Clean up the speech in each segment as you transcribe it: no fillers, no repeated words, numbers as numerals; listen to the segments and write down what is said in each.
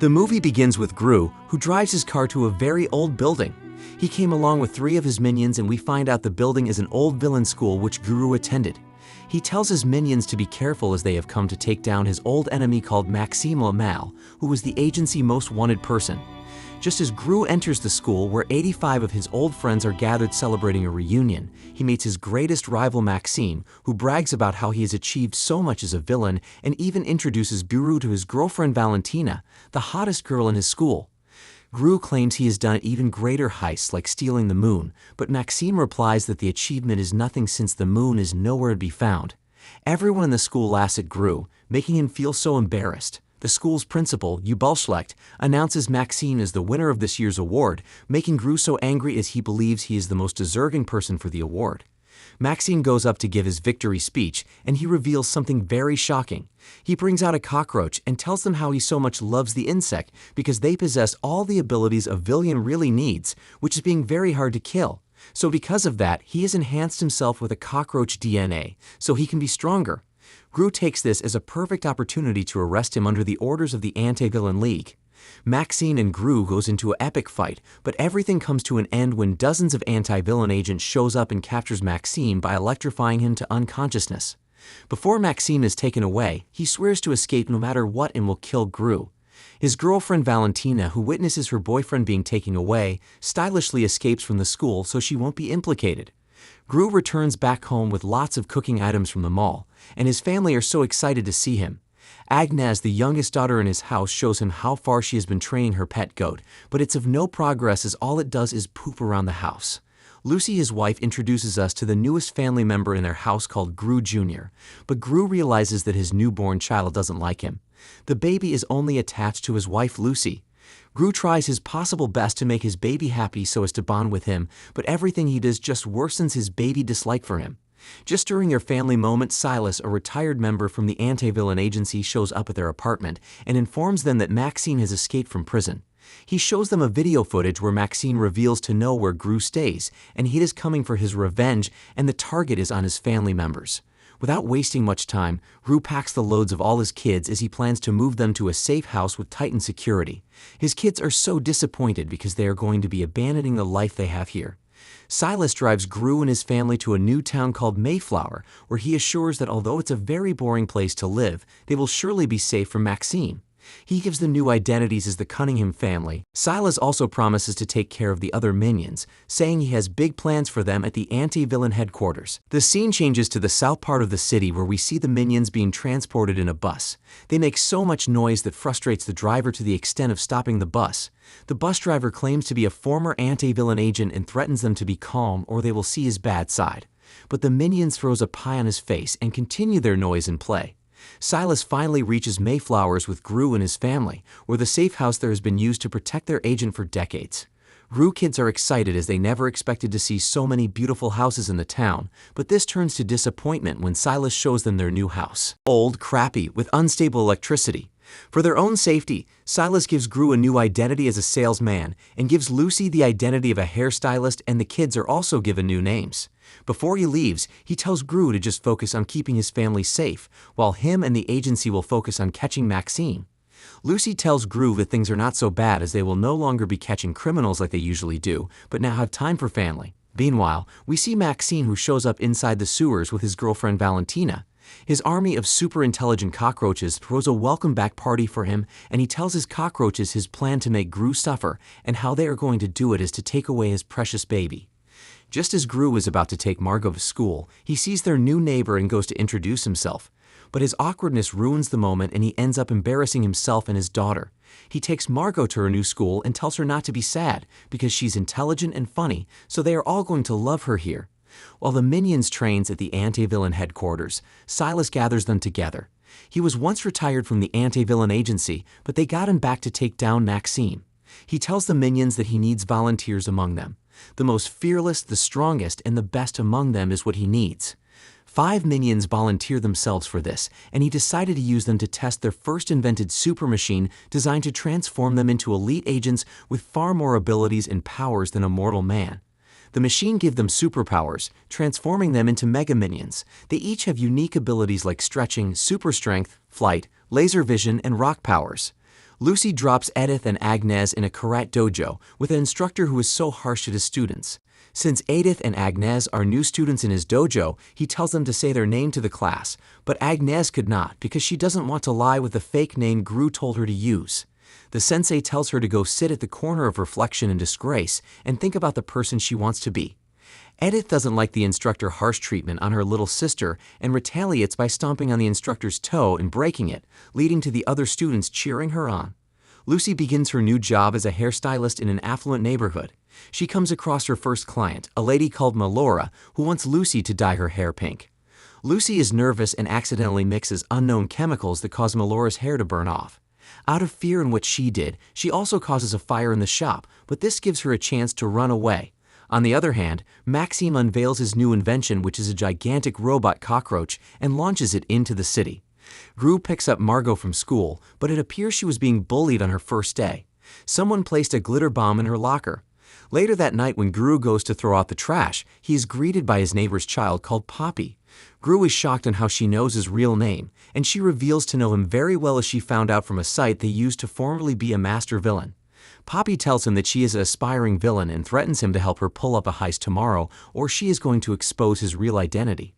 The movie begins with Gru, who drives his car to a very old building. He came along with 3 of his minions, and we find out the building is an old villain school which Gru attended. He tells his minions to be careful as they have come to take down his old enemy called Maxime Le Mal, who was the agency's most wanted person. Just as Gru enters the school where 85 of his old friends are gathered celebrating a reunion, he meets his greatest rival Maxime, who brags about how he has achieved so much as a villain and even introduces Gru to his girlfriend Valentina, the hottest girl in his school. Gru claims he has done even greater heists like stealing the moon, but Maxime replies that the achievement is nothing since the moon is nowhere to be found. Everyone in the school laughs at Gru, making him feel so embarrassed. The school's principal, Ubelschlecht, announces Maxime as the winner of this year's award, making Gru so angry as he believes he is the most deserving person for the award. Maxime goes up to give his victory speech, and he reveals something very shocking. He brings out a cockroach and tells them how he so much loves the insect because they possess all the abilities a villain really needs, which is being very hard to kill. So because of that, he has enhanced himself with a cockroach DNA, so he can be stronger. Gru takes this as a perfect opportunity to arrest him under the orders of the Anti-Villain League. Maxime and Gru goes into an epic fight, but everything comes to an end when dozens of anti-villain agents shows up and captures Maxime by electrifying him to unconsciousness. Before Maxime is taken away, he swears to escape no matter what and will kill Gru. His girlfriend Valentina, who witnesses her boyfriend being taken away, stylishly escapes from the school so she won't be implicated. Gru returns back home with lots of cooking items from the mall, and his family are so excited to see him. Agnes, the youngest daughter in his house, shows him how far she has been training her pet goat, but it's of no progress as all it does is poop around the house. Lucy, his wife, introduces us to the newest family member in their house called Gru Jr., but Gru realizes that his newborn child doesn't like him. The baby is only attached to his wife Lucy. Gru tries his possible best to make his baby happy so as to bond with him, but everything he does just worsens his baby dislike for him. Just during their family moment, Silas, a retired member from the anti-villain agency, shows up at their apartment and informs them that Maxime has escaped from prison. He shows them a video footage where Maxime reveals to know where Gru stays, and he is coming for his revenge, and the target is on his family members. Without wasting much time, Gru packs the loads of all his kids as he plans to move them to a safe house with tightened security. His kids are so disappointed because they are going to be abandoning the life they have here. Silas drives Gru and his family to a new town called Mayflower, where he assures that although it's a very boring place to live, they will surely be safe from Maxime. He gives them new identities as the Cunningham family. Silas also promises to take care of the other minions, saying he has big plans for them at the anti-villain headquarters. The scene changes to the south part of the city where we see the minions being transported in a bus. They make so much noise that frustrates the driver to the extent of stopping the bus. The bus driver claims to be a former anti-villain agent and threatens them to be calm or they will see his bad side. But the minions throws a pie on his face and continue their noise and play. Silas finally reaches Mayflowers with Gru and his family, where the safe house there has been used to protect their agent for decades. Gru kids are excited as they never expected to see so many beautiful houses in the town, but this turns to disappointment when Silas shows them their new house. Old, crappy, with unstable electricity. For their own safety, Silas gives Gru a new identity as a salesman and gives Lucy the identity of a hairstylist, and the kids are also given new names. Before he leaves, he tells Gru to just focus on keeping his family safe, while him and the agency will focus on catching Maxime. Lucy tells Gru that things are not so bad as they will no longer be catching criminals like they usually do, but now have time for family. Meanwhile, we see Maxime, who shows up inside the sewers with his girlfriend Valentina. His army of super-intelligent cockroaches throws a welcome-back party for him, and he tells his cockroaches his plan to make Gru suffer, and how they are going to do it is to take away his precious baby. Just as Gru is about to take Margot to school, he sees their new neighbor and goes to introduce himself. But his awkwardness ruins the moment and he ends up embarrassing himself and his daughter. He takes Margot to her new school and tells her not to be sad because she's intelligent and funny, so they are all going to love her here. While the minions trains at the anti-villain headquarters, Silas gathers them together. He was once retired from the anti-villain agency, but they got him back to take down Maxime. He tells the minions that he needs volunteers among them. The most fearless, the strongest, and the best among them is what he needs. 5 minions volunteer themselves for this, and he decided to use them to test their first invented super machine designed to transform them into elite agents with far more abilities and powers than a mortal man. The machine gives them superpowers, transforming them into mega minions. They each have unique abilities like stretching, super strength, flight, laser vision, and rock powers. Lucy drops Edith and Agnes in a karate dojo with an instructor who is so harsh to his students. Since Edith and Agnes are new students in his dojo, he tells them to say their name to the class, but Agnes could not because she doesn't want to lie with the fake name Gru told her to use. The sensei tells her to go sit at the corner of reflection and disgrace and think about the person she wants to be. Edith doesn't like the instructor's harsh treatment on her little sister and retaliates by stomping on the instructor's toe and breaking it, leading to the other students cheering her on. Lucy begins her new job as a hairstylist in an affluent neighborhood. She comes across her first client, a lady called Melora, who wants Lucy to dye her hair pink. Lucy is nervous and accidentally mixes unknown chemicals that cause Melora's hair to burn off. Out of fear in what she did, she also causes a fire in the shop, but this gives her a chance to run away. On the other hand, Maxime unveils his new invention, which is a gigantic robot cockroach, and launches it into the city. Gru picks up Margot from school, but it appears she was being bullied on her first day. Someone placed a glitter bomb in her locker. Later that night, when Gru goes to throw out the trash, he is greeted by his neighbor's child called Poppy. Gru is shocked on how she knows his real name, and she reveals to know him very well as she found out from a site they used to formerly be a master villain. Poppy tells him that she is an aspiring villain and threatens him to help her pull up a heist tomorrow, or she is going to expose his real identity.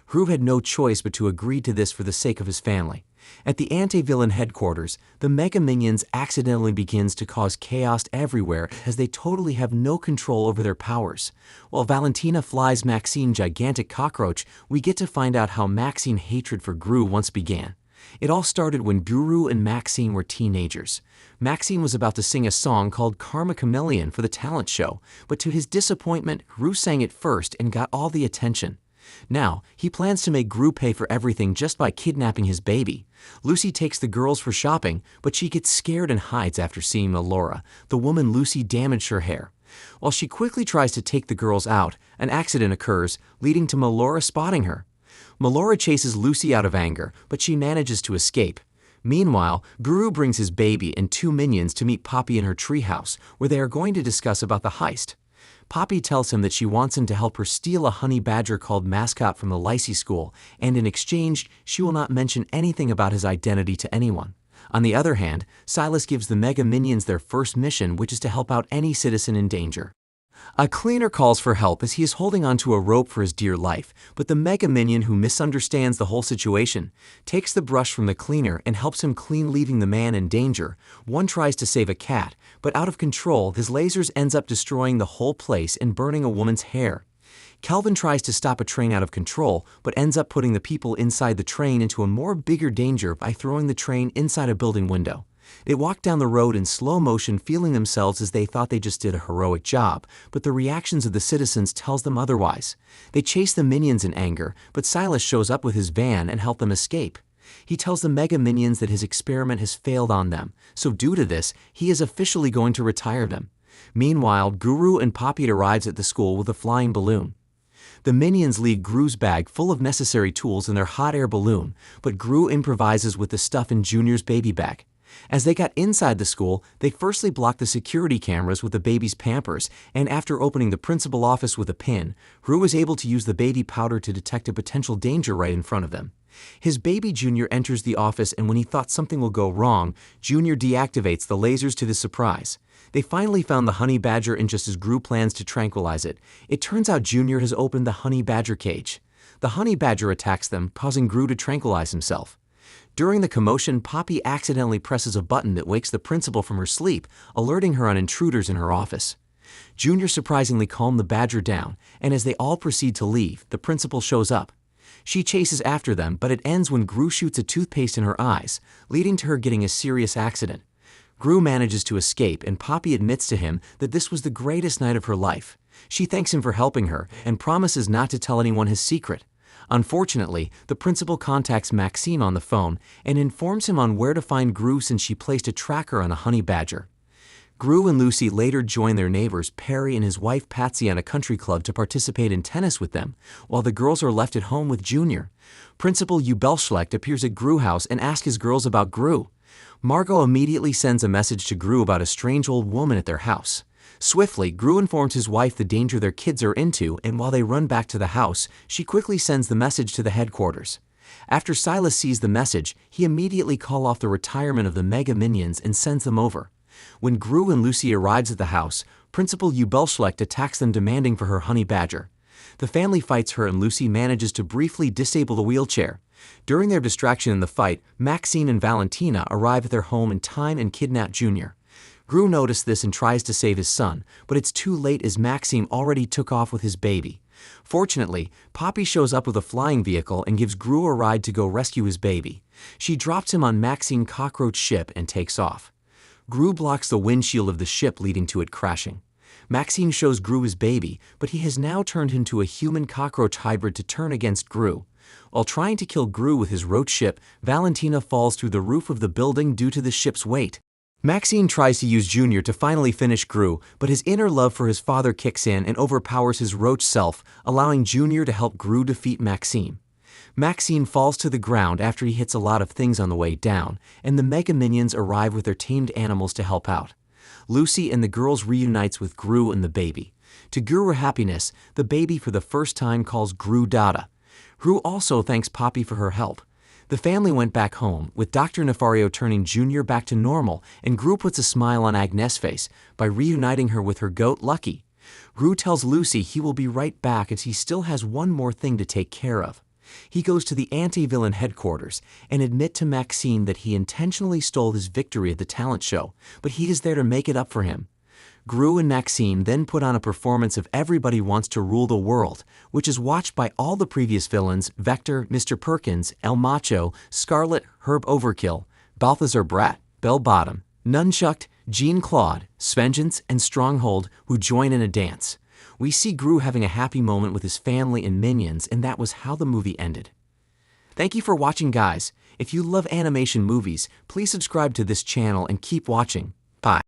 Gru had no choice but to agree to this for the sake of his family. At the anti-villain headquarters, the Mega Minions accidentally begins to cause chaos everywhere as they totally have no control over their powers. While Valentina flies Maxine's gigantic cockroach, we get to find out how Maxine's hatred for Gru once began. It all started when Gru and Maxine were teenagers. Maxine was about to sing a song called Karma Chameleon for the talent show, but to his disappointment, Gru sang it first and got all the attention. Now, he plans to make Gru pay for everything just by kidnapping his baby. Lucy takes the girls for shopping, but she gets scared and hides after seeing Melora, the woman Lucy damaged her hair. While she quickly tries to take the girls out, an accident occurs, leading to Melora spotting her. Melora chases Lucy out of anger, but she manages to escape. Meanwhile, Gru brings his baby and two minions to meet Poppy in her treehouse, where they are going to discuss about the heist. Poppy tells him that she wants him to help her steal a honey badger called Mascot from the Lycée school, and in exchange, she will not mention anything about his identity to anyone. On the other hand, Silas gives the Mega Minions their first mission, which is to help out any citizen in danger. A cleaner calls for help as he is holding onto a rope for his dear life, but the Mega Minion, who misunderstands the whole situation, takes the brush from the cleaner and helps him clean, leaving the man in danger. One tries to save a cat, but out of control, his lasers ends up destroying the whole place and burning a woman's hair. Calvin tries to stop a train out of control, but ends up putting the people inside the train into a more bigger danger by throwing the train inside a building window. They walk down the road in slow motion, feeling themselves as they thought they just did a heroic job, but the reactions of the citizens tells them otherwise. They chase the minions in anger, but Silas shows up with his van and helps them escape. He tells the Mega Minions that his experiment has failed on them, so due to this, he is officially going to retire them. Meanwhile, Gru and Poppy arrives at the school with a flying balloon. The minions leave Gru's bag full of necessary tools in their hot air balloon, but Gru improvises with the stuff in Junior's baby bag. As they got inside the school, they firstly blocked the security cameras with the baby's pampers, and after opening the principal's office with a pin, Gru was able to use the baby powder to detect a potential danger right in front of them. His baby Junior enters the office, and when he thought something will go wrong, Junior deactivates the lasers to his surprise. They finally found the honey badger, and just as Gru plans to tranquilize it, it turns out Junior has opened the honey badger cage. The honey badger attacks them, causing Gru to tranquilize himself. During the commotion, Poppy accidentally presses a button that wakes the principal from her sleep, alerting her on intruders in her office. Junior surprisingly calmed the badger down, and as they all proceed to leave, the principal shows up. She chases after them, but it ends when Gru shoots a toothpaste in her eyes, leading to her getting a serious accident. Gru manages to escape, and Poppy admits to him that this was the greatest night of her life. She thanks him for helping her, and promises not to tell anyone his secret. Unfortunately, the principal contacts Maxime on the phone and informs him on where to find Gru since she placed a tracker on a honey badger. Gru and Lucy later join their neighbors Perry and his wife Patsy on a country club to participate in tennis with them, while the girls are left at home with Junior. Principal Ubelschlecht appears at Gru's house and asks his girls about Gru. Margot immediately sends a message to Gru about a strange old woman at their house. Swiftly, Gru informs his wife the danger their kids are into, and while they run back to the house, she quickly sends the message to the headquarters. After Silas sees the message, he immediately calls off the retirement of the Mega Minions and sends them over. When Gru and Lucy arrives at the house, Principal Ubelschlecht attacks them demanding for her honey badger. The family fights her and Lucy manages to briefly disable the wheelchair. During their distraction in the fight, Maxine and Valentina arrive at their home in time and kidnap Junior. Gru notices this and tries to save his son, but it's too late as Maxime already took off with his baby. Fortunately, Poppy shows up with a flying vehicle and gives Gru a ride to go rescue his baby. She drops him on Maxine's cockroach ship and takes off. Gru blocks the windshield of the ship, leading to it crashing. Maxime shows Gru his baby, but he has now turned into a human cockroach hybrid to turn against Gru. While trying to kill Gru with his roach ship, Valentina falls through the roof of the building due to the ship's weight. Maxime tries to use Junior to finally finish Gru, but his inner love for his father kicks in and overpowers his roach self, allowing Junior to help Gru defeat Maxime. Maxime falls to the ground after he hits a lot of things on the way down, and the Mega Minions arrive with their tamed animals to help out. Lucy and the girls reunites with Gru and the baby. To Gru's happiness, the baby for the first time calls Gru Dada. Gru also thanks Poppy for her help. The family went back home, with Dr. Nefario turning Junior back to normal, and Gru puts a smile on Agnes' face by reuniting her with her goat Lucky. Gru tells Lucy he will be right back as he still has one more thing to take care of. He goes to the anti-villain headquarters and admits to Maxine that he intentionally stole his victory at the talent show, but he is there to make it up for him. Gru and Maxime then put on a performance of Everybody Wants to Rule the World, which is watched by all the previous villains: Vector, Mr. Perkins, El Macho, Scarlet, Herb Overkill, Balthazar Brat, Bell Bottom, Nunchucked, Jean-Claude, Svengeance, and Stronghold, who join in a dance. We see Gru having a happy moment with his family and minions, and that was how the movie ended. Thank you for watching, guys. If you love animation movies, please subscribe to this channel and keep watching. Bye.